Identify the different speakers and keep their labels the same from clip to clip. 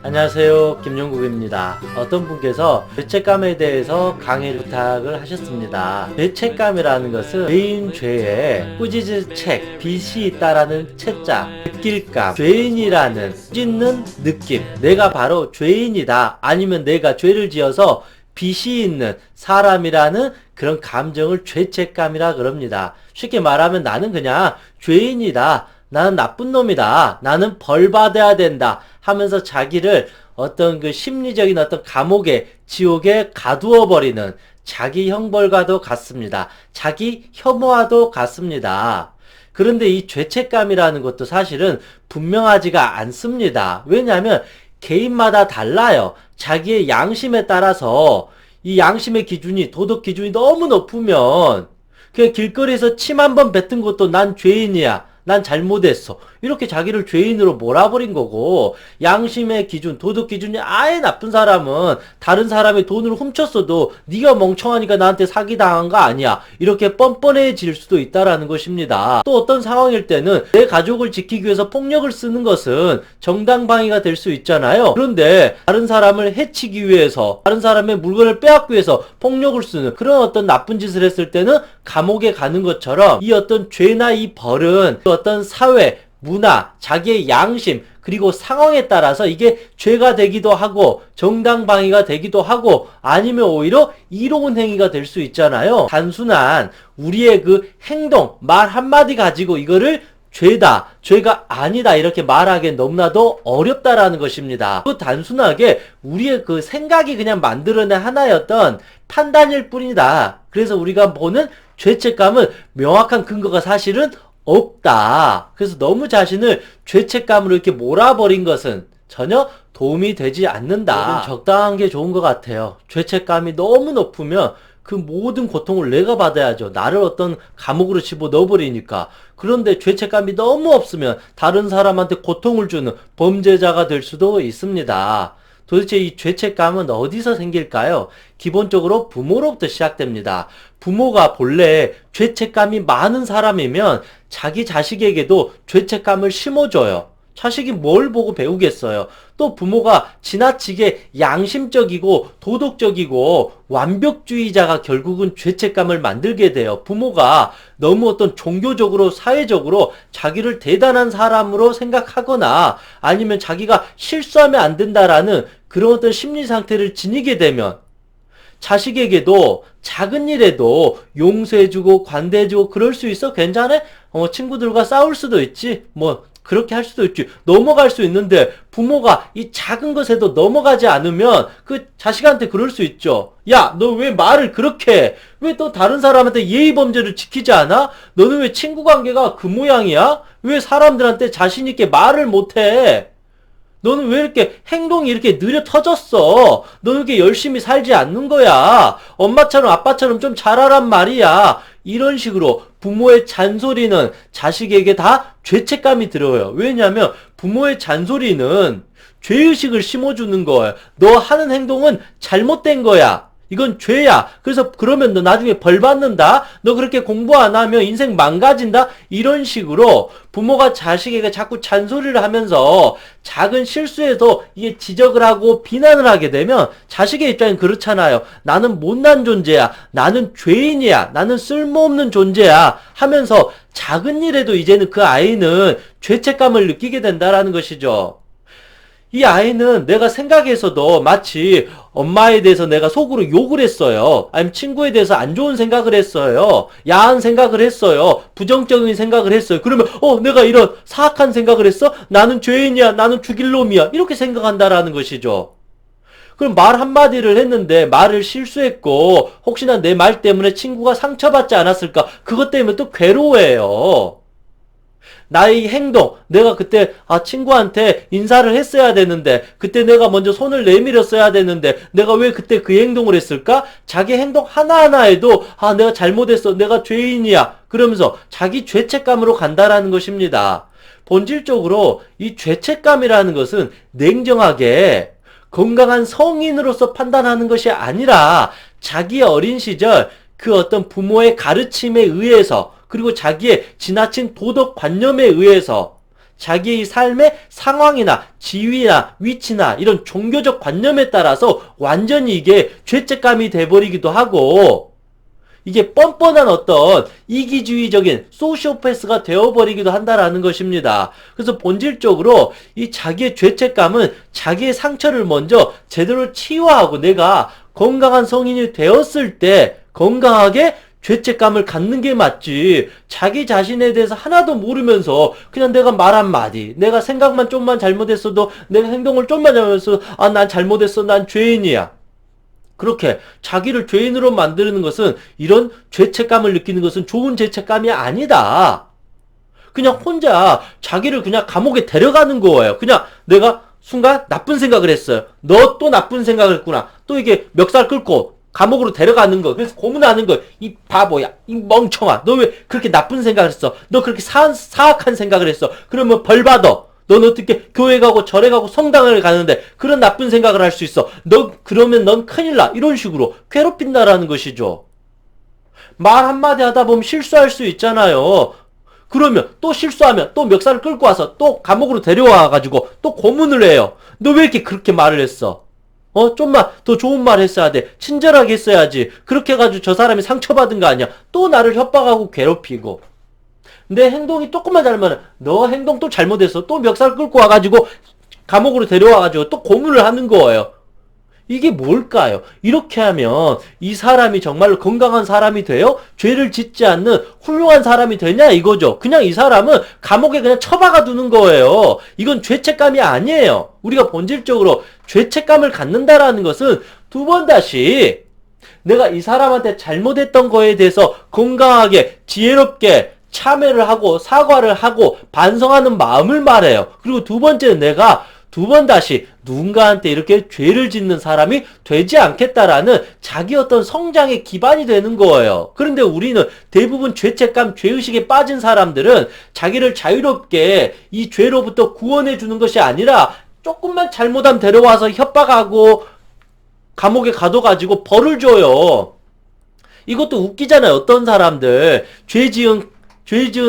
Speaker 1: 안녕하세요, 김용국입니다. 어떤 분께서 죄책감에 대해서 강의 부탁을 하셨습니다. 죄책감이라는 것은 죄인 죄에 꾸짖을 책, 빚이 있다라는 채자, 느낄감, 죄인이라는 꾸짖는 느낌, 내가 바로 죄인이다, 아니면 내가 죄를 지어서 빚이 있는 사람이라는 그런 감정을 죄책감이라 그럽니다. 쉽게 말하면 나는 그냥 죄인이다, 나는 나쁜 놈이다, 나는 벌 받아야 된다 하면서 자기를 어떤 그 심리적인 어떤 감옥에, 지옥에 가두어 버리는 자기 형벌과도 같습니다. 자기 혐오와도 같습니다. 그런데 이 죄책감이라는 것도 사실은 분명하지가 않습니다. 왜냐하면 개인마다 달라요. 자기의 양심에 따라서 이 양심의 기준이, 도덕 기준이 너무 높으면 그냥 길거리에서 침 한 번 뱉은 것도 난 죄인이야, 난 잘못했어, 이렇게 자기를 죄인으로 몰아버린 거고, 양심의 기준, 도덕 기준이 아예 나쁜 사람은 다른 사람의 돈을 훔쳤어도 네가 멍청하니까 나한테 사기당한 거 아니야, 이렇게 뻔뻔해질 수도 있다라는 것입니다. 또 어떤 상황일 때는 내 가족을 지키기 위해서 폭력을 쓰는 것은 정당방위가 될 수 있잖아요. 그런데 다른 사람을 해치기 위해서, 다른 사람의 물건을 빼앗기 위해서 폭력을 쓰는 그런 어떤 나쁜 짓을 했을 때는 감옥에 가는 것처럼, 이 어떤 죄나 이 벌은 어떤 사회, 문화, 자기의 양심, 그리고 상황에 따라서 이게 죄가 되기도 하고 정당방위가 되기도 하고, 아니면 오히려 이로운 행위가 될 수 있잖아요. 단순한 우리의 그 행동, 말 한마디 가지고 이거를 죄다, 죄가 아니다 이렇게 말하기엔 너무나도 어렵다라는 것입니다. 또 단순하게 우리의 그 생각이 그냥 만들어낸 하나의 어떤 판단일 뿐이다. 그래서 우리가 보는 죄책감은 명확한 근거가 사실은 없다. 그래서 너무 자신을 죄책감으로 이렇게 몰아버린 것은 전혀 도움이 되지 않는다. 적당한 게 좋은 것 같아요. 죄책감이 너무 높으면 그 모든 고통을 내가 받아야죠. 나를 어떤 감옥으로 집어넣어버리니까. 그런데 죄책감이 너무 없으면 다른 사람한테 고통을 주는 범죄자가 될 수도 있습니다. 도대체 이 죄책감은 어디서 생길까요? 기본적으로 부모로부터 시작됩니다. 부모가 본래 죄책감이 많은 사람이면 자기 자식에게도 죄책감을 심어줘요. 자식이 뭘 보고 배우겠어요? 또 부모가 지나치게 양심적이고 도덕적이고 완벽주의자가 결국은 죄책감을 만들게 돼요. 부모가 너무 어떤 종교적으로, 사회적으로 자기를 대단한 사람으로 생각하거나, 아니면 자기가 실수하면 안 된다라는 그런 어떤 심리 상태를 지니게 되면 자식에게도 작은 일에도 용서해주고 관대해주고 그럴 수 있어? 괜찮아? 친구들과 싸울 수도 있지? 그렇게 할 수도 있지. 넘어갈 수 있는데 부모가 이 작은 것에도 넘어가지 않으면 그 자식한테 그럴 수 있죠. 야, 너 왜 말을 그렇게 해? 왜 또 다른 사람한테 예의 범죄를 지키지 않아? 너는 왜 친구 관계가 그 모양이야? 왜 사람들한테 자신 있게 말을 못해? 너는 왜 이렇게 행동이 이렇게 느려 터졌어? 너는 이렇게 열심히 살지 않는 거야? 엄마처럼 아빠처럼 좀 잘하란 말이야. 이런 식으로 부모의 잔소리는 자식에게 다 죄책감이 들어요. 왜냐하면 부모의 잔소리는 죄의식을 심어주는 거예요. 너 하는 행동은 잘못된 거야. 이건 죄야. 그래서 그러면 너 나중에 벌 받는다. 너 그렇게 공부 안 하면 인생 망가진다. 이런 식으로 부모가 자식에게 자꾸 잔소리를 하면서 작은 실수에도 이게 지적을 하고 비난을 하게 되면 자식의 입장은 그렇잖아요. 나는 못난 존재야, 나는 죄인이야, 나는 쓸모없는 존재야 하면서 작은 일에도 이제는 그 아이는 죄책감을 느끼게 된다라는 것이죠. 이 아이는 내가 생각해서도 마치 엄마에 대해서 내가 속으로 욕을 했어요. 아니면 친구에 대해서 안 좋은 생각을 했어요. 야한 생각을 했어요. 부정적인 생각을 했어요. 그러면 내가 이런 사악한 생각을 했어? 나는 죄인이야, 나는 죽일 놈이야, 이렇게 생각한다라는 것이죠. 그럼 말 한마디를 했는데 말을 실수했고 혹시나 내 말 때문에 친구가 상처받지 않았을까? 그것 때문에 또 괴로워해요. 나의 행동, 내가 그때 친구한테 인사를 했어야 되는데, 그때 내가 먼저 손을 내밀었어야 되는데 내가 왜 그때 그 행동을 했을까? 자기 행동 하나하나에도 내가 잘못했어, 내가 죄인이야, 그러면서 자기 죄책감으로 간다라는 것입니다. 본질적으로 이 죄책감이라는 것은 냉정하게 건강한 성인으로서 판단하는 것이 아니라 자기의 어린 시절 그 어떤 부모의 가르침에 의해서, 그리고 자기의 지나친 도덕관념에 의해서 자기의 삶의 상황이나 지위나 위치나 이런 종교적 관념에 따라서 완전히 이게 죄책감이 돼버리기도 하고, 이게 뻔뻔한 어떤 이기주의적인 소시오패스가 되어버리기도 한다라는 것입니다. 그래서 본질적으로 이 자기의 죄책감은 자기의 상처를 먼저 제대로 치유하고 내가 건강한 성인이 되었을 때 건강하게 죄책감을 갖는 게 맞지, 자기 자신에 대해서 하나도 모르면서 그냥 내가 말 한마디, 내가 생각만 좀만 잘못했어도, 내가 행동을 좀만 잘못했어도 아, 난 잘못했어, 난 죄인이야, 그렇게 자기를 죄인으로 만드는 것은, 이런 죄책감을 느끼는 것은 좋은 죄책감이 아니다. 그냥 혼자 자기를 그냥 감옥에 데려가는 거예요. 그냥 내가 순간 나쁜 생각을 했어요. 너 또 나쁜 생각을 했구나. 또 이게 멱살 끌고 감옥으로 데려가는 거. 그래서 고문하는 거. 이 바보야, 이 멍청아, 너 왜 그렇게 나쁜 생각을 했어? 너 그렇게 사악한 생각을 했어? 그러면 벌 받아. 넌 어떻게 교회 가고 절에 가고 성당을 가는데 그런 나쁜 생각을 할 수 있어? 너 그러면 넌 큰일 나. 이런 식으로 괴롭힌다라는 것이죠. 말 한마디 하다 보면 실수할 수 있잖아요. 그러면 또 실수하면 또 멱살을 끌고 와서 또 감옥으로 데려와가지고 또 고문을 해요. 너 왜 이렇게 그렇게 말을 했어? 좀만 더 좋은 말 했어야 돼. 친절하게 했어야지. 그렇게 해가지고 저 사람이 상처받은 거 아니야. 또 나를 협박하고 괴롭히고. 내 행동이 조금만 잘못하면 너 행동 또 잘못했어. 또 멱살 끌고 와가지고 감옥으로 데려와가지고 또 고문을 하는 거예요. 이게 뭘까요? 이렇게 하면 이 사람이 정말로 건강한 사람이 돼요? 죄를 짓지 않는 훌륭한 사람이 되냐 이거죠. 그냥 이 사람은 감옥에 그냥 처박아 두는 거예요. 이건 죄책감이 아니에요. 우리가 본질적으로 죄책감을 갖는다라는 것은 두 번 다시 내가 이 사람한테 잘못했던 거에 대해서 건강하게 지혜롭게 참회를 하고 사과를 하고 반성하는 마음을 말해요. 그리고 두 번째는 내가 두 번 다시 누군가한테 이렇게 죄를 짓는 사람이 되지 않겠다라는 자기 어떤 성장의 기반이 되는 거예요. 그런데 우리는 대부분 죄책감, 죄의식에 빠진 사람들은 자기를 자유롭게 이 죄로부터 구원해 주는 것이 아니라 조금만 잘못하면 데려와서 협박하고 감옥에 가둬가지고 벌을 줘요. 이것도 웃기잖아요. 어떤 사람들 죄 지은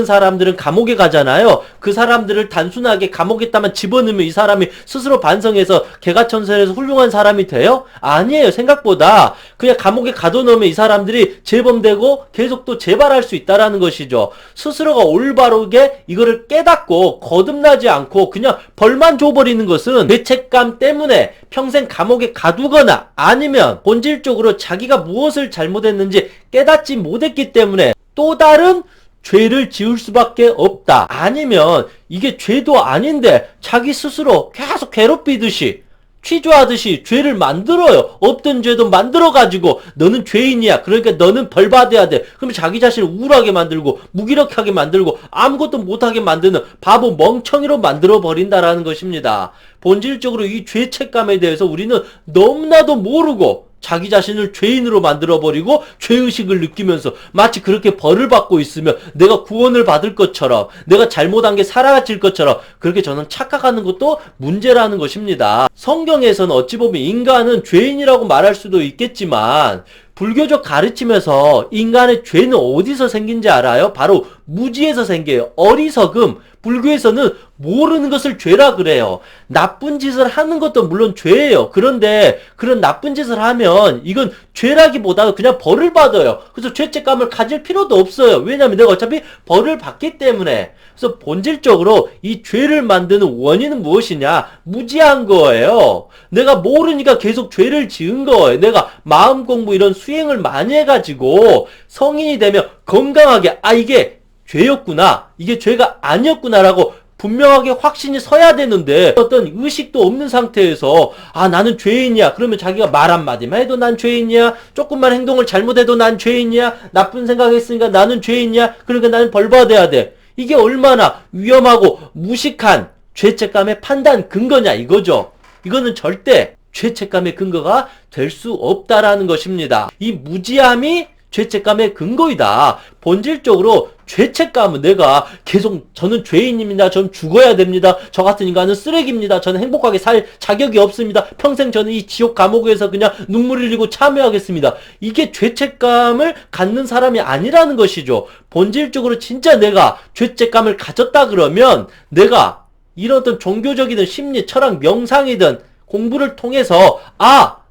Speaker 1: 사람들은 감옥에 가잖아요. 그 사람들을 단순하게 감옥에다만 집어넣으면 이 사람이 스스로 반성해서 개가천선해서 훌륭한 사람이 돼요? 아니에요. 생각보다 그냥 감옥에 가둬놓으면 이 사람들이 재범되고 계속 또 재발할 수 있다라는 것이죠. 스스로가 올바르게 이거를 깨닫고 거듭나지 않고 그냥 벌만 줘버리는 것은 죄책감 때문에 평생 감옥에 가두거나 아니면 본질적으로 자기가 무엇을 잘못했는지 깨닫지 못했기 때문에 또 다른 죄를 지을 수밖에 없다. 아니면 이게 죄도 아닌데 자기 스스로 계속 괴롭히듯이 취조하듯이 죄를 만들어요. 없던 죄도 만들어가지고 너는 죄인이야. 그러니까 너는 벌 받아야 돼. 그러면 자기 자신을 우울하게 만들고 무기력하게 만들고 아무것도 못하게 만드는 바보 멍청이로 만들어버린다라는 것입니다. 본질적으로 이 죄책감에 대해서 우리는 너무나도 모르고 자기 자신을 죄인으로 만들어버리고 죄의식을 느끼면서 마치 그렇게 벌을 받고 있으면 내가 구원을 받을 것처럼 내가 잘못한 게 사라질 것처럼 그렇게 저는 착각하는 것도 문제라는 것입니다. 성경에서는 어찌 보면 인간은 죄인이라고 말할 수도 있겠지만 불교적 가르침에서 인간의 죄는 어디서 생긴지 알아요? 바로 무지에서 생겨요. 어리석음. 불교에서는 모르는 것을 죄라 그래요. 나쁜 짓을 하는 것도 물론 죄예요. 그런데 그런 나쁜 짓을 하면 이건 죄라기보다 그냥 벌을 받아요. 그래서 죄책감을 가질 필요도 없어요. 왜냐하면 내가 어차피 벌을 받기 때문에. 그래서 본질적으로 이 죄를 만드는 원인은 무엇이냐? 무지한 거예요. 내가 모르니까 계속 죄를 지은 거예요. 내가 마음 공부 이런 수행을 많이 해가지고 성인이 되면 건강하게 이게 죄였구나, 이게 죄가 아니었구나라고 분명하게 확신이 서야 되는데 어떤 의식도 없는 상태에서 나는 죄인이야. 그러면 자기가 말 한마디만 해도 난 죄인이야. 조금만 행동을 잘못해도 난 죄인이야. 나쁜 생각했으니까 나는 죄인이야. 그러니까 나는 벌 받아야 돼. 이게 얼마나 위험하고 무식한 죄책감의 판단 근거냐 이거죠. 이거는 절대 죄책감의 근거가 될 수 없다라는 것입니다. 이 무지함이 죄책감의 근거이다. 본질적으로 죄책감은 내가 계속 저는 죄인입니다. 전 죽어야 됩니다. 저 같은 인간은 쓰레기입니다. 저는 행복하게 살 자격이 없습니다. 평생 저는 이 지옥 감옥에서 그냥 눈물 흘리고 참여하겠습니다. 이게 죄책감을 갖는 사람이 아니라는 것이죠. 본질적으로 진짜 내가 죄책감을 가졌다 그러면 내가 이런 어떤 종교적이든 심리, 철학, 명상이든 공부를 통해서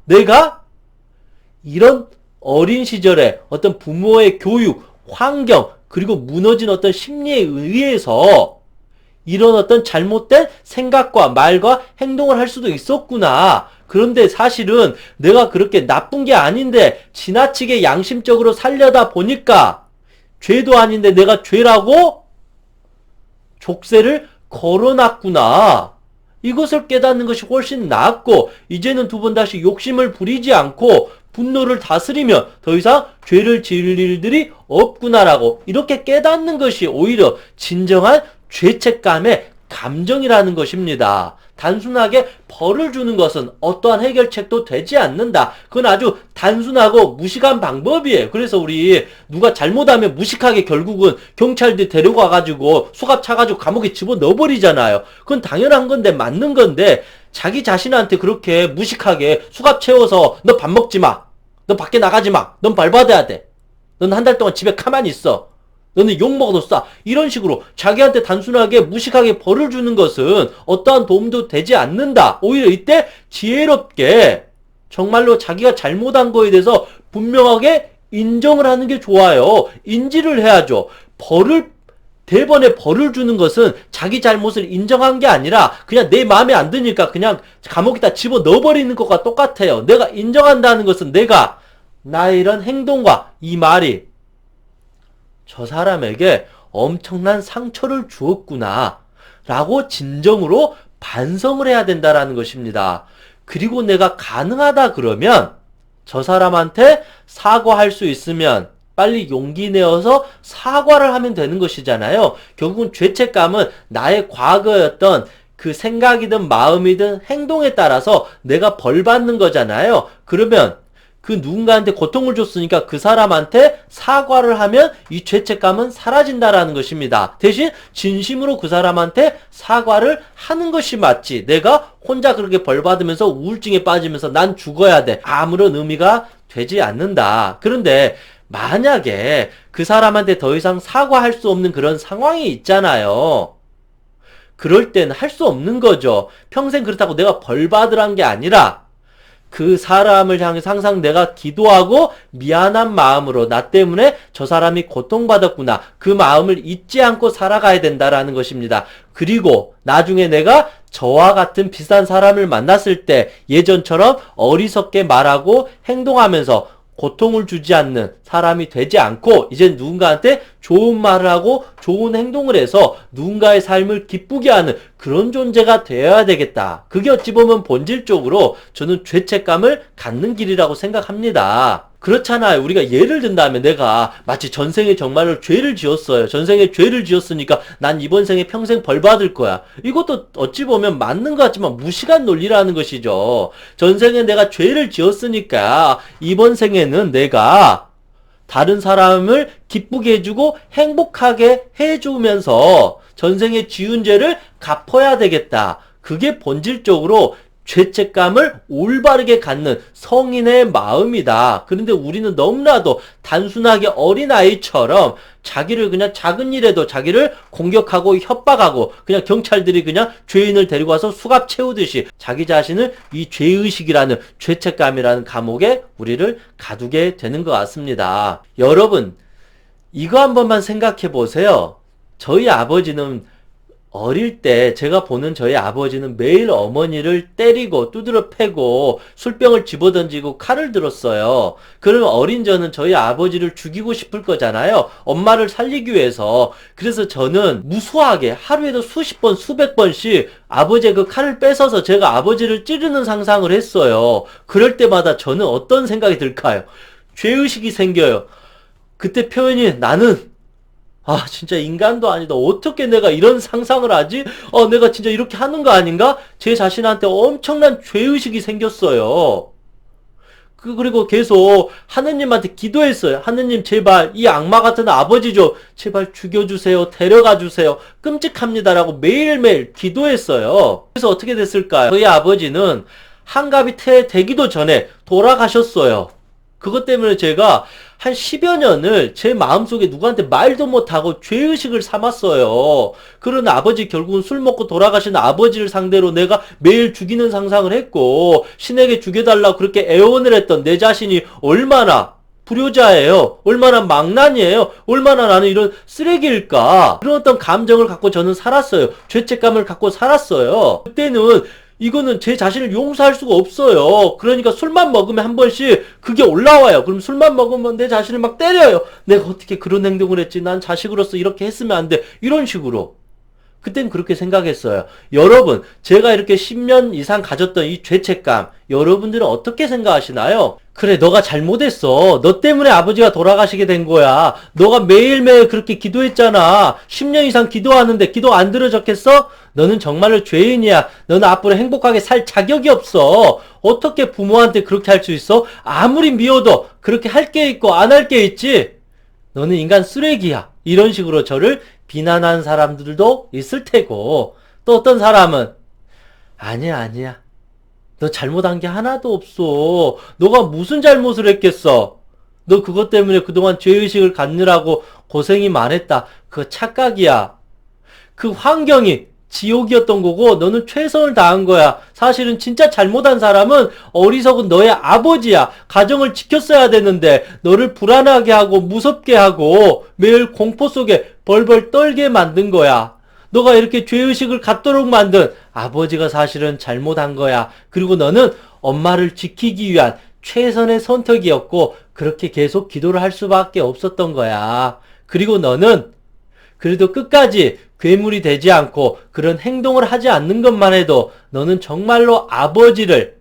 Speaker 1: 내가 이런 어린 시절에 어떤 부모의 교육, 환경, 그리고 무너진 어떤 심리에 의해서 이런 어떤 잘못된 생각과 말과 행동을 할 수도 있었구나. 그런데 사실은 내가 그렇게 나쁜 게 아닌데 지나치게 양심적으로 살려다 보니까 죄도 아닌데 내가 죄라고 족쇄를 걸어놨구나. 이것을 깨닫는 것이 훨씬 낫고, 이제는 두 번 다시 욕심을 부리지 않고 분노를 다스리면 더 이상 죄를 지을 일들이 없구나라고 이렇게 깨닫는 것이 오히려 진정한 죄책감의 감정이라는 것입니다. 단순하게 벌을 주는 것은 어떠한 해결책도 되지 않는다. 그건 아주 단순하고 무식한 방법이에요. 그래서 우리 누가 잘못하면 무식하게 결국은 경찰들이 데려가가지고 수갑 차가지고 감옥에 집어넣어버리잖아요. 그건 당연한 건데 맞는 건데 자기 자신한테 그렇게 무식하게 수갑 채워서 너 밥 먹지 마. 너 밖에 나가지 마. 넌 벌받아야 돼. 넌 한 달 동안 집에 가만히 있어. 너는 욕 먹어도 싸. 이런 식으로 자기한테 단순하게 무식하게 벌을 주는 것은 어떠한 도움도 되지 않는다. 오히려 이때 지혜롭게 정말로 자기가 잘못한 거에 대해서 분명하게 인정을 하는 게 좋아요. 인지를 해야죠. 대번에 벌을 주는 것은 자기 잘못을 인정한 게 아니라 그냥 내 마음에 안 드니까 그냥 감옥에다 집어 넣어버리는 것과 똑같아요. 내가 인정한다는 것은 내가 나의 이런 행동과 이 말이 저 사람에게 엄청난 상처를 주었구나 라고 진정으로 반성을 해야 된다라는 것입니다. 그리고 내가 가능하다 그러면 저 사람한테 사과할 수 있으면 빨리 용기 내어서 사과를 하면 되는 것이잖아요. 결국은 죄책감은 나의 과거였던 그 생각이든 마음이든 행동에 따라서 내가 벌 받는 거잖아요. 그러면 그 누군가한테 고통을 줬으니까 그 사람한테 사과를 하면 이 죄책감은 사라진다라는 것입니다. 대신 진심으로 그 사람한테 사과를 하는 것이 맞지. 내가 혼자 그렇게 벌 받으면서 우울증에 빠지면서 난 죽어야 돼. 아무런 의미가 되지 않는다. 그런데 만약에 그 사람한테 더 이상 사과할 수 없는 그런 상황이 있잖아요. 그럴 땐 할 수 없는 거죠. 평생 그렇다고 내가 벌 받으란 게 아니라 그 사람을 향해서 항상 내가 기도하고 미안한 마음으로 나 때문에 저 사람이 고통받았구나. 그 마음을 잊지 않고 살아가야 된다라는 것입니다. 그리고 나중에 내가 저와 같은 비슷한 사람을 만났을 때 예전처럼 어리석게 말하고 행동하면서 고통을 주지 않는 사람이 되지 않고 이제 누군가한테 좋은 말을 하고 좋은 행동을 해서 누군가의 삶을 기쁘게 하는 그런 존재가 되어야 되겠다. 그게 어찌 보면 본질적으로 저는 죄책감을 갖는 길이라고 생각합니다. 그렇잖아요. 우리가 예를 든다면 내가 마치 전생에 정말로 죄를 지었어요. 전생에 죄를 지었으니까 난 이번 생에 평생 벌 받을 거야. 이것도 어찌 보면 맞는 것 같지만 무식한 논리라는 것이죠. 전생에 내가 죄를 지었으니까 이번 생에는 내가 다른 사람을 기쁘게 해주고 행복하게 해주면서 전생에 지은 죄를 갚아야 되겠다. 그게 본질적으로 죄책감을 올바르게 갖는 성인의 마음이다. 그런데 우리는 너무나도 단순하게 어린아이처럼 자기를 그냥 작은 일에도 자기를 공격하고 협박하고 그냥 경찰들이 그냥 죄인을 데리고 와서 수갑 채우듯이 자기 자신을 이 죄의식이라는 죄책감이라는 감옥에 우리를 가두게 되는 것 같습니다. 여러분, 이거 한 번만 생각해 보세요. 저희 아버지는 어릴 때 제가 보는 저희 아버지는 매일 어머니를 때리고 두드려 패고 술병을 집어던지고 칼을 들었어요. 그러면 어린 저는 저희 아버지를 죽이고 싶을 거잖아요. 엄마를 살리기 위해서. 그래서 저는 무수하게 하루에도 수십 번 수백 번씩 아버지의 그 칼을 뺏어서 제가 아버지를 찌르는 상상을 했어요. 그럴 때마다 저는 어떤 생각이 들까요? 죄의식이 생겨요. 그때 표현이 나는 진짜 인간도 아니다. 어떻게 내가 이런 상상을 하지? 내가 진짜 이렇게 하는 거 아닌가? 제 자신한테 엄청난 죄의식이 생겼어요. 그리고 계속 하느님한테 기도했어요. 하느님 제발 이 악마 같은 아버지 좀 제발 죽여주세요. 데려가주세요. 끔찍합니다라고 매일매일 기도했어요. 그래서 어떻게 됐을까요? 저희 아버지는 한갑이 되기도 전에 돌아가셨어요. 그것 때문에 제가 한 10여 년을 제 마음속에 누구한테 말도 못하고 죄의식을 삼았어요. 그런 아버지, 결국은 술 먹고 돌아가신 아버지를 상대로 내가 매일 죽이는 상상을 했고 신에게 죽여달라고 그렇게 애원을 했던 내 자신이 얼마나 불효자예요. 얼마나 망난이에요. 얼마나 나는 이런 쓰레기일까. 그런 어떤 감정을 갖고 저는 살았어요. 죄책감을 갖고 살았어요. 그때는 이거는 제 자신을 용서할 수가 없어요. 그러니까 술만 먹으면 한 번씩 그게 올라와요. 그럼 술만 먹으면 내 자신을 막 때려요. 내가 어떻게 그런 행동을 했지? 난 자식으로서 이렇게 했으면 안 돼. 이런 식으로. 그땐 그렇게 생각했어요. 여러분, 제가 이렇게 10년 이상 가졌던 이 죄책감, 여러분들은 어떻게 생각하시나요? 그래, 너가 잘못했어. 너 때문에 아버지가 돌아가시게 된 거야. 너가 매일매일 그렇게 기도했잖아. 10년 이상 기도하는데 기도 안 들어졌겠어? 너는 정말로 죄인이야. 너는 앞으로 행복하게 살 자격이 없어. 어떻게 부모한테 그렇게 할 수 있어? 아무리 미워도 그렇게 할 게 있고 안 할 게 있지. 너는 인간 쓰레기야. 이런 식으로 저를 비난한 사람들도 있을 테고, 또 어떤 사람은 아니야. 너 잘못한 게 하나도 없어. 너가 무슨 잘못을 했겠어. 너 그것 때문에 그동안 죄의식을 갖느라고 고생이 많았다. 그거 착각이야. 그 환경이 지옥이었던 거고 너는 최선을 다한 거야. 사실은 진짜 잘못한 사람은 어리석은 너의 아버지야. 가정을 지켰어야 되는데 너를 불안하게 하고 무섭게 하고 매일 공포 속에 벌벌 떨게 만든 거야. 너가 이렇게 죄의식을 갖도록 만든 아버지가 사실은 잘못한 거야. 그리고 너는 엄마를 지키기 위한 최선의 선택이었고 그렇게 계속 기도를 할 수밖에 없었던 거야. 그리고 너는 그래도 끝까지 괴물이 되지 않고 그런 행동을 하지 않는 것만 해도 너는 정말로 아버지를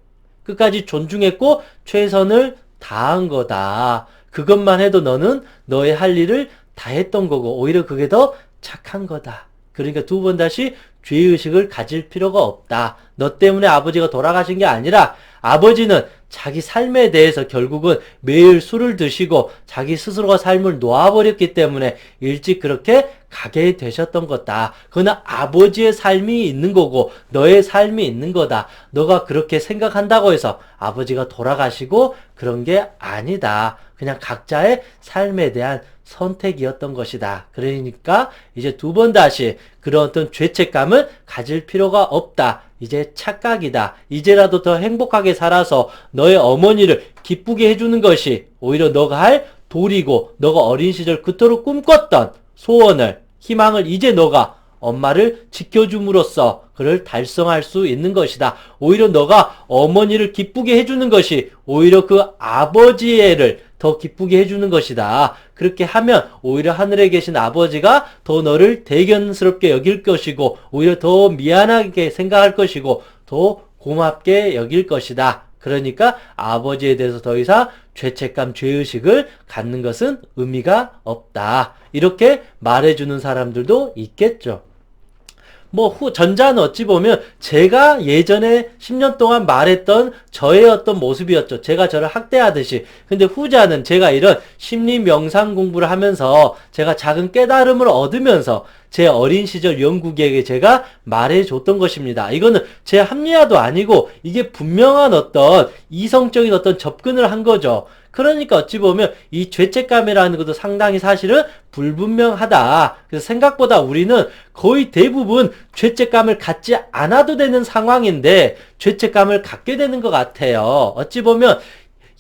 Speaker 1: 끝까지 존중했고 최선을 다한 거다. 그것만 해도 너는 너의 할 일을 다 했던 거고 오히려 그게 더 착한 거다. 그러니까 두 번 다시 죄의식을 가질 필요가 없다. 너 때문에 아버지가 돌아가신 게 아니라 아버지는 자기 삶에 대해서 결국은 매일 술을 드시고 자기 스스로가 삶을 놓아버렸기 때문에 일찍 그렇게 가게 되셨던 거다. 그거는 아버지의 삶이 있는 거고 너의 삶이 있는 거다. 너가 그렇게 생각한다고 해서 아버지가 돌아가시고 그런 게 아니다. 그냥 각자의 삶에 대한 선택이었던 것이다. 그러니까 이제 두 번 다시 그런 어떤 죄책감을 가질 필요가 없다. 이제 착각이다. 이제라도 더 행복하게 살아서 너의 어머니를 기쁘게 해주는 것이 오히려 너가 할 도리고 너가 어린 시절 그토록 꿈꿨던 소원을 희망을 이제 너가 엄마를 지켜줌으로써 그를 달성할 수 있는 것이다. 오히려 너가 어머니를 기쁘게 해주는 것이 오히려 그 아버지를 더 기쁘게 해주는 것이다. 그렇게 하면 오히려 하늘에 계신 아버지가 더 너를 대견스럽게 여길 것이고 오히려 더 미안하게 생각할 것이고 더 고맙게 여길 것이다. 그러니까 아버지에 대해서 더 이상 죄책감, 죄의식을 갖는 것은 의미가 없다. 이렇게 말해주는 사람들도 있겠죠. 전자는 어찌 보면 제가 예전에 10년 동안 말했던 저의 어떤 모습이었죠. 제가 저를 학대하듯이. 근데 후자는 제가 이런 심리 명상 공부를 하면서 제가 작은 깨달음을 얻으면서 제 어린 시절 영국에게 제가 말해줬던 것입니다. 이거는 제 합리화도 아니고 이게 분명한 어떤 이성적인 어떤 접근을 한 거죠. 그러니까 어찌 보면 이 죄책감이라는 것도 상당히 사실은 불분명하다. 그래서 생각보다 우리는 거의 대부분 죄책감을 갖지 않아도 되는 상황인데 죄책감을 갖게 되는 것 같아요. 어찌 보면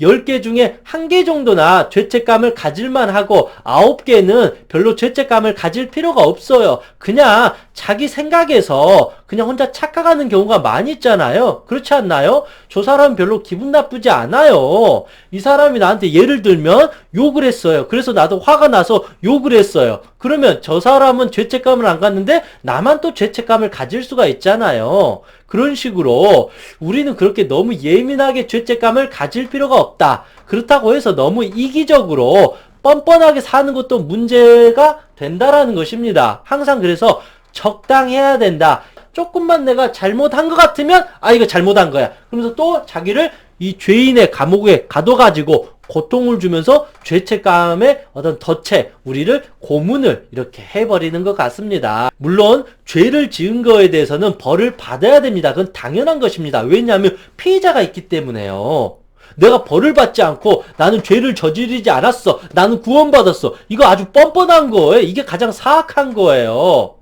Speaker 1: 10개 중에 1개 정도나 죄책감을 가질만 하고 9개는 별로 죄책감을 가질 필요가 없어요. 그냥 자기 생각에서 그냥 혼자 착각하는 경우가 많이 있잖아요. 그렇지 않나요? 저 사람은 별로 기분 나쁘지 않아요. 이 사람이 나한테 예를 들면 욕을 했어요. 그래서 나도 화가 나서 욕을 했어요. 그러면 저 사람은 죄책감을 안 갖는데 나만 또 죄책감을 가질 수가 있잖아요. 그런 식으로 우리는 그렇게 너무 예민하게 죄책감을 가질 필요가 없다. 그렇다고 해서 너무 이기적으로 뻔뻔하게 사는 것도 문제가 된다라는 것입니다. 항상 그래서 적당해야 된다. 조금만 내가 잘못한 것 같으면 이거 잘못한 거야. 그러면서 또 자기를 이 죄인의 감옥에 가둬가지고 고통을 주면서 죄책감의 어떤 덫에 우리를 고문을 이렇게 해버리는 것 같습니다. 물론 죄를 지은 거에 대해서는 벌을 받아야 됩니다. 그건 당연한 것입니다. 왜냐하면 피해자가 있기 때문에요. 내가 벌을 받지 않고 나는 죄를 저지르지 않았어. 나는 구원받았어. 이거 아주 뻔뻔한 거예요. 이게 가장 사악한 거예요.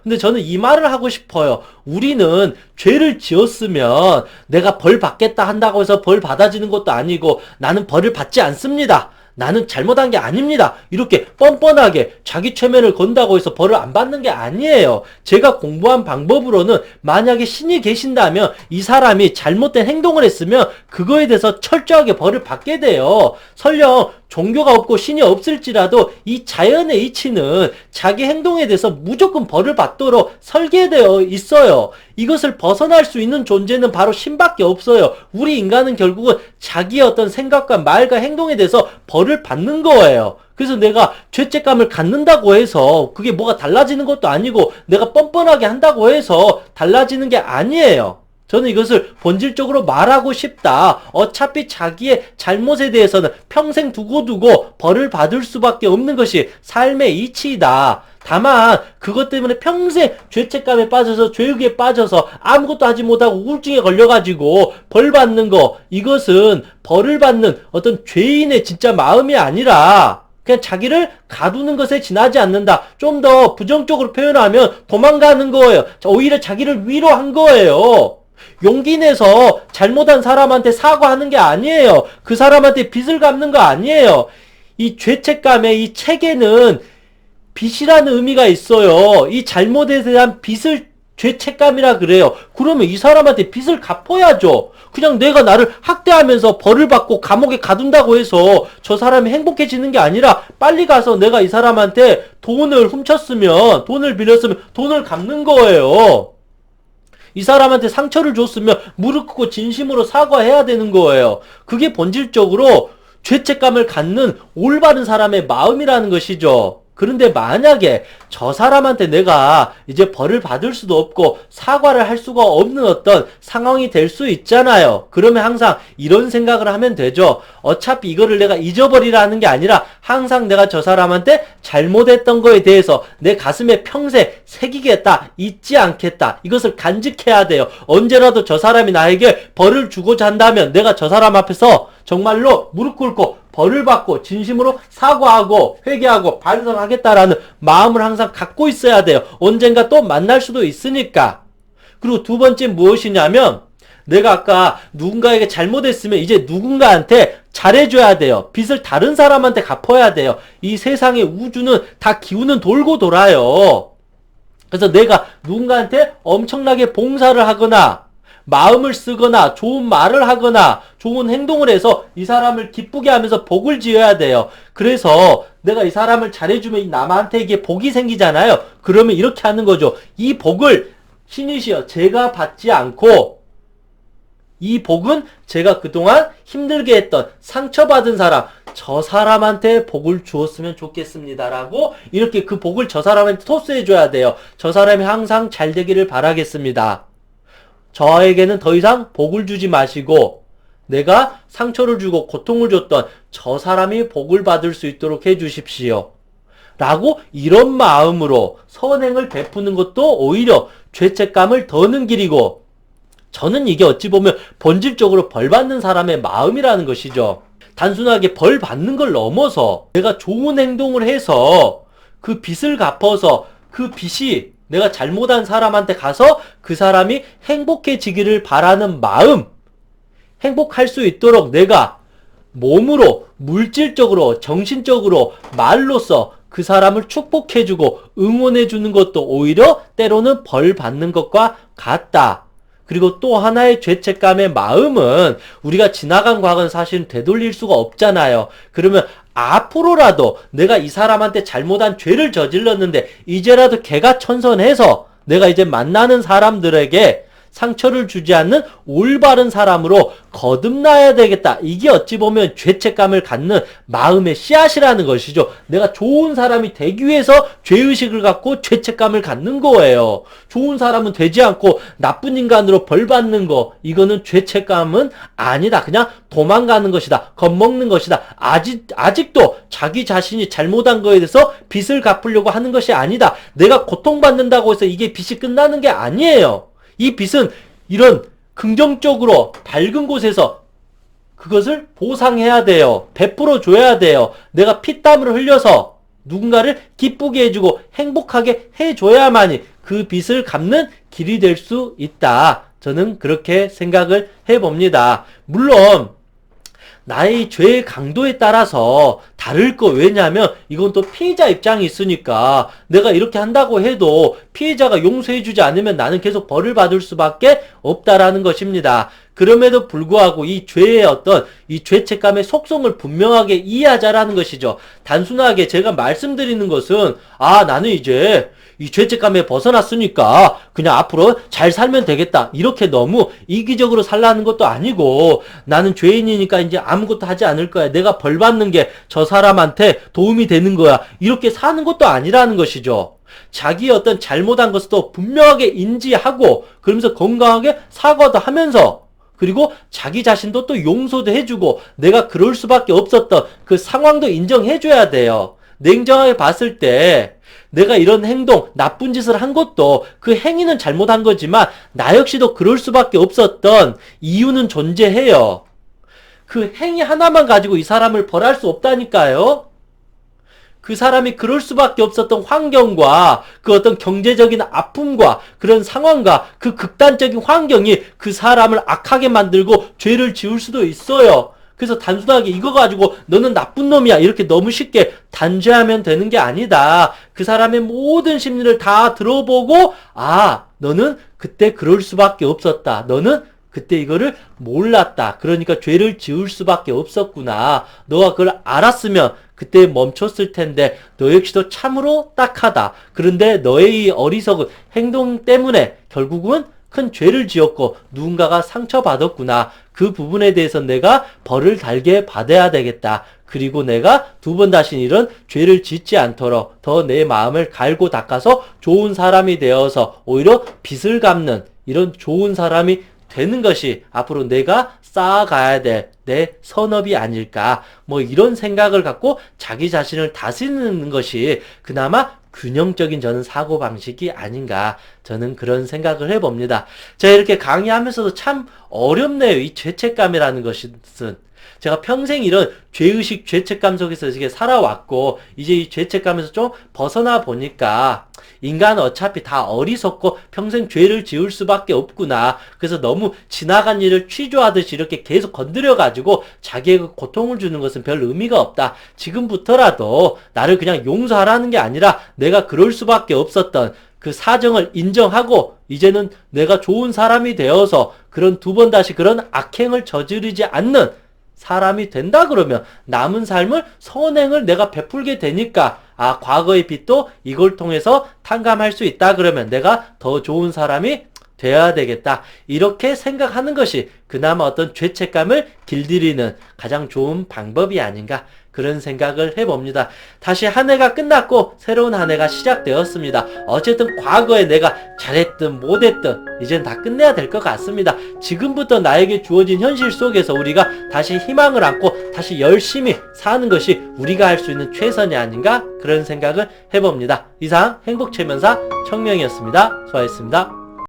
Speaker 1: 근데 저는 이 말을 하고 싶어요. 우리는 죄를 지었으면 내가 벌 받겠다 한다고 해서 벌 받아지는 것도 아니고 나는 벌을 받지 않습니다. 나는 잘못한 게 아닙니다. 이렇게 뻔뻔하게 자기 최면을 건다고 해서 벌을 안 받는 게 아니에요. 제가 공부한 방법으로는 만약에 신이 계신다면 이 사람이 잘못된 행동을 했으면 그거에 대해서 철저하게 벌을 받게 돼요. 설령 종교가 없고 신이 없을지라도 이 자연의 이치는 자기 행동에 대해서 무조건 벌을 받도록 설계되어 있어요. 이것을 벗어날 수 있는 존재는 바로 신밖에 없어요. 우리 인간은 결국은 자기의 어떤 생각과 말과 행동에 대해서 벌을 받는 거예요. 그래서 내가 죄책감을 갖는다고 해서 그게 뭐가 달라지는 것도 아니고 내가 뻔뻔하게 한다고 해서 달라지는 게 아니에요. 저는 이것을 본질적으로 말하고 싶다. 어차피 자기의 잘못에 대해서는 평생 두고두고 벌을 받을 수밖에 없는 것이 삶의 이치이다. 다만 그것 때문에 평생 죄책감에 빠져서 죄의에 빠져서 아무것도 하지 못하고 우울증에 걸려가지고 벌 받는 거, 이것은 벌을 받는 어떤 죄인의 진짜 마음이 아니라 그냥 자기를 가두는 것에 지나지 않는다. 좀 더 부정적으로 표현하면 도망가는 거예요. 오히려 자기를 위로한 거예요. 용기 내서 잘못한 사람한테 사과하는 게 아니에요. 그 사람한테 빚을 갚는 거 아니에요. 이 죄책감의 이 책에는 빚이라는 의미가 있어요. 이 잘못에 대한 빚을 죄책감이라 그래요. 그러면 이 사람한테 빚을 갚아야죠. 그냥 내가 나를 학대하면서 벌을 받고 감옥에 가둔다고 해서 저 사람이 행복해지는 게 아니라 빨리 가서 내가 이 사람한테 돈을 훔쳤으면, 돈을 빌렸으면 돈을 갚는 거예요. 이 사람한테 상처를 줬으면 무릎 꿇고 진심으로 사과해야 되는 거예요. 그게 본질적으로 죄책감을 갖는 올바른 사람의 마음이라는 것이죠. 그런데 만약에 저 사람한테 내가 이제 벌을 받을 수도 없고 사과를 할 수가 없는 어떤 상황이 될 수 있잖아요. 그러면 항상 이런 생각을 하면 되죠. 어차피 이거를 내가 잊어버리라는 게 아니라 항상 내가 저 사람한테 잘못했던 거에 대해서 내 가슴에 평생 새기겠다, 잊지 않겠다. 이것을 간직해야 돼요. 언제라도 저 사람이 나에게 벌을 주고자 한다면 내가 저 사람 앞에서 정말로 무릎 꿇고 벌을 받고 진심으로 사과하고 회개하고 반성하겠다라는 마음을 항상 갖고 있어야 돼요. 언젠가 또 만날 수도 있으니까. 그리고 두 번째 무엇이냐면 내가 아까 누군가에게 잘못했으면 이제 누군가한테 잘해줘야 돼요. 빚을 다른 사람한테 갚아야 돼요. 이 세상의 우주는 다 기운은 돌고 돌아요. 그래서 내가 누군가한테 엄청나게 봉사를 하거나 마음을 쓰거나 좋은 말을 하거나 좋은 행동을 해서 이 사람을 기쁘게 하면서 복을 지어야 돼요. 그래서 내가 이 사람을 잘해주면 남한테 이게 복이 생기잖아요. 그러면 이렇게 하는 거죠. 이 복을 신이시여 제가 받지 않고 이 복은 제가 그동안 힘들게 했던 상처받은 사람, 저 사람한테 복을 주었으면 좋겠습니다라고 이렇게 그 복을 저 사람한테 토스해줘야 돼요. 저 사람이 항상 잘 되기를 바라겠습니다. 저에게는 더 이상 복을 주지 마시고 내가 상처를 주고 고통을 줬던 저 사람이 복을 받을 수 있도록 해주십시오. 라고 이런 마음으로 선행을 베푸는 것도 오히려 죄책감을 더 능길이고 저는 이게 어찌 보면 본질적으로 벌 받는 사람의 마음이라는 것이죠. 단순하게 벌 받는 걸 넘어서 내가 좋은 행동을 해서 그 빚을 갚아서 그 빚이 내가 잘못한 사람한테 가서 그 사람이 행복해지기를 바라는 마음, 행복할 수 있도록 내가 몸으로, 물질적으로, 정신적으로, 말로써 그 사람을 축복해주고 응원해주는 것도 오히려 때로는 벌 받는 것과 같다. 그리고 또 하나의 죄책감의 마음은 우리가 지나간 과거는 사실 되돌릴 수가 없잖아요. 그러면 앞으로라도 내가 이 사람한테 잘못한 죄를 저질렀는데 이제라도 개가천선해서 내가 이제 만나는 사람들에게 상처를 주지 않는 올바른 사람으로 거듭나야 되겠다. 이게 어찌 보면 죄책감을 갖는 마음의 씨앗이라는 것이죠. 내가 좋은 사람이 되기 위해서 죄의식을 갖고 죄책감을 갖는 거예요. 좋은 사람은 되지 않고 나쁜 인간으로 벌 받는 거, 이거는 죄책감은 아니다. 그냥 도망가는 것이다. 겁먹는 것이다. 아직도 자기 자신이 잘못한 거에 대해서 빚을 갚으려고 하는 것이 아니다. 내가 고통받는다고 해서 이게 빚이 끝나는 게 아니에요. 이 빚은 이런 긍정적으로 밝은 곳에서 그것을 보상해야 돼요. 베풀어 줘야 돼요. 내가 피땀을 흘려서 누군가를 기쁘게 해주고 행복하게 해줘야만이 그 빚을 갚는 길이 될 수 있다. 저는 그렇게 생각을 해봅니다. 물론 나의 죄의 강도에 따라서 다를 거. 왜냐하면 이건 또 피해자 입장이 있으니까 내가 이렇게 한다고 해도 피해자가 용서해주지 않으면 나는 계속 벌을 받을 수밖에 없다라는 것입니다. 그럼에도 불구하고 이 죄의 이 죄책감의 속성을 분명하게 이해하자라는 것이죠. 단순하게 제가 말씀드리는 것은 나는 이제 이 죄책감에 벗어났으니까 그냥 앞으로 잘 살면 되겠다, 이렇게 너무 이기적으로 살라는 것도 아니고, 나는 죄인이니까 이제 아무것도 하지 않을 거야, 내가 벌 받는 게 저 사람한테 도움이 되는 거야, 이렇게 사는 것도 아니라는 것이죠. 자기의 잘못한 것도 분명하게 인지하고, 그러면서 건강하게 사과도 하면서, 그리고 자기 자신도 또 용서도 해주고, 내가 그럴 수밖에 없었던 그 상황도 인정해줘야 돼요. 냉정하게 봤을 때 내가 이런 행동, 나쁜 짓을 한 것도 그 행위는 잘못한 거지만 나 역시도 그럴 수밖에 없었던 이유는 존재해요. 그 행위 하나만 가지고 이 사람을 벌할 수 없다니까요. 그 사람이 그럴 수밖에 없었던 환경과 그 어떤 경제적인 아픔과 그런 상황과 그 극단적인 환경이 그 사람을 악하게 만들고 죄를 지을 수도 있어요. 그래서 단순하게 이거 가지고 너는 나쁜 놈이야, 이렇게 너무 쉽게 단죄하면 되는 게 아니다. 그 사람의 모든 심리를 다 들어보고, 너는 그때 그럴 수밖에 없었다, 너는 그때 이거를 몰랐다, 그러니까 죄를 지을 수밖에 없었구나, 너가 그걸 알았으면 그때 멈췄을 텐데 너 역시도 참으로 딱하다, 그런데 너의 이 어리석은 행동 때문에 결국은 큰 죄를 지었고 누군가가 상처받았구나, 그 부분에 대해서 내가 벌을 달게 받아야 되겠다, 그리고 내가 두 번 다시 이런 죄를 짓지 않도록 더 내 마음을 갈고 닦아서 좋은 사람이 되어서 오히려 빚을 갚는 이런 좋은 사람이 되는 것이 앞으로 내가 쌓아가야 될 내 선업이 아닐까, 이런 생각을 갖고 자기 자신을 다스리는 것이 그나마 균형적인 저는 사고방식이 아닌가, 저는 그런 생각을 해봅니다. 제가 이렇게 강의하면서도 참 어렵네요. 이 죄책감이라는 것은 제가 평생 이런 죄의식, 죄책감 속에서 이렇게 살아왔고, 이제 이 죄책감에서 좀 벗어나 보니까 인간은 어차피 다 어리석고 평생 죄를 지을 수밖에 없구나. 그래서 너무 지나간 일을 취조하듯이 이렇게 계속 건드려가지고 자기에게 고통을 주는 것은 별 의미가 없다. 지금부터라도 나를 그냥 용서하라는 게 아니라 내가 그럴 수밖에 없었던 그 사정을 인정하고 이제는 내가 좋은 사람이 되어서 그런 두 번 다시 그런 악행을 저지르지 않는 사람이 된다 그러면 남은 삶을 선행을 내가 베풀게 되니까 과거의 빚도 이걸 통해서 탕감할 수 있다 그러면 내가 더 좋은 사람이 되어야 되겠다, 이렇게 생각하는 것이 그나마 어떤 죄책감을 길들이는 가장 좋은 방법이 아닌가, 그런 생각을 해봅니다. 다시 한 해가 끝났고 새로운 한 해가 시작되었습니다. 어쨌든 과거에 내가 잘했든 못했든 이젠 다 끝내야 될 것 같습니다. 지금부터 나에게 주어진 현실 속에서 우리가 다시 희망을 안고 다시 열심히 사는 것이 우리가 할 수 있는 최선이 아닌가, 그런 생각을 해봅니다. 이상 행복최면사 청명이었습니다. 수고하셨습니다.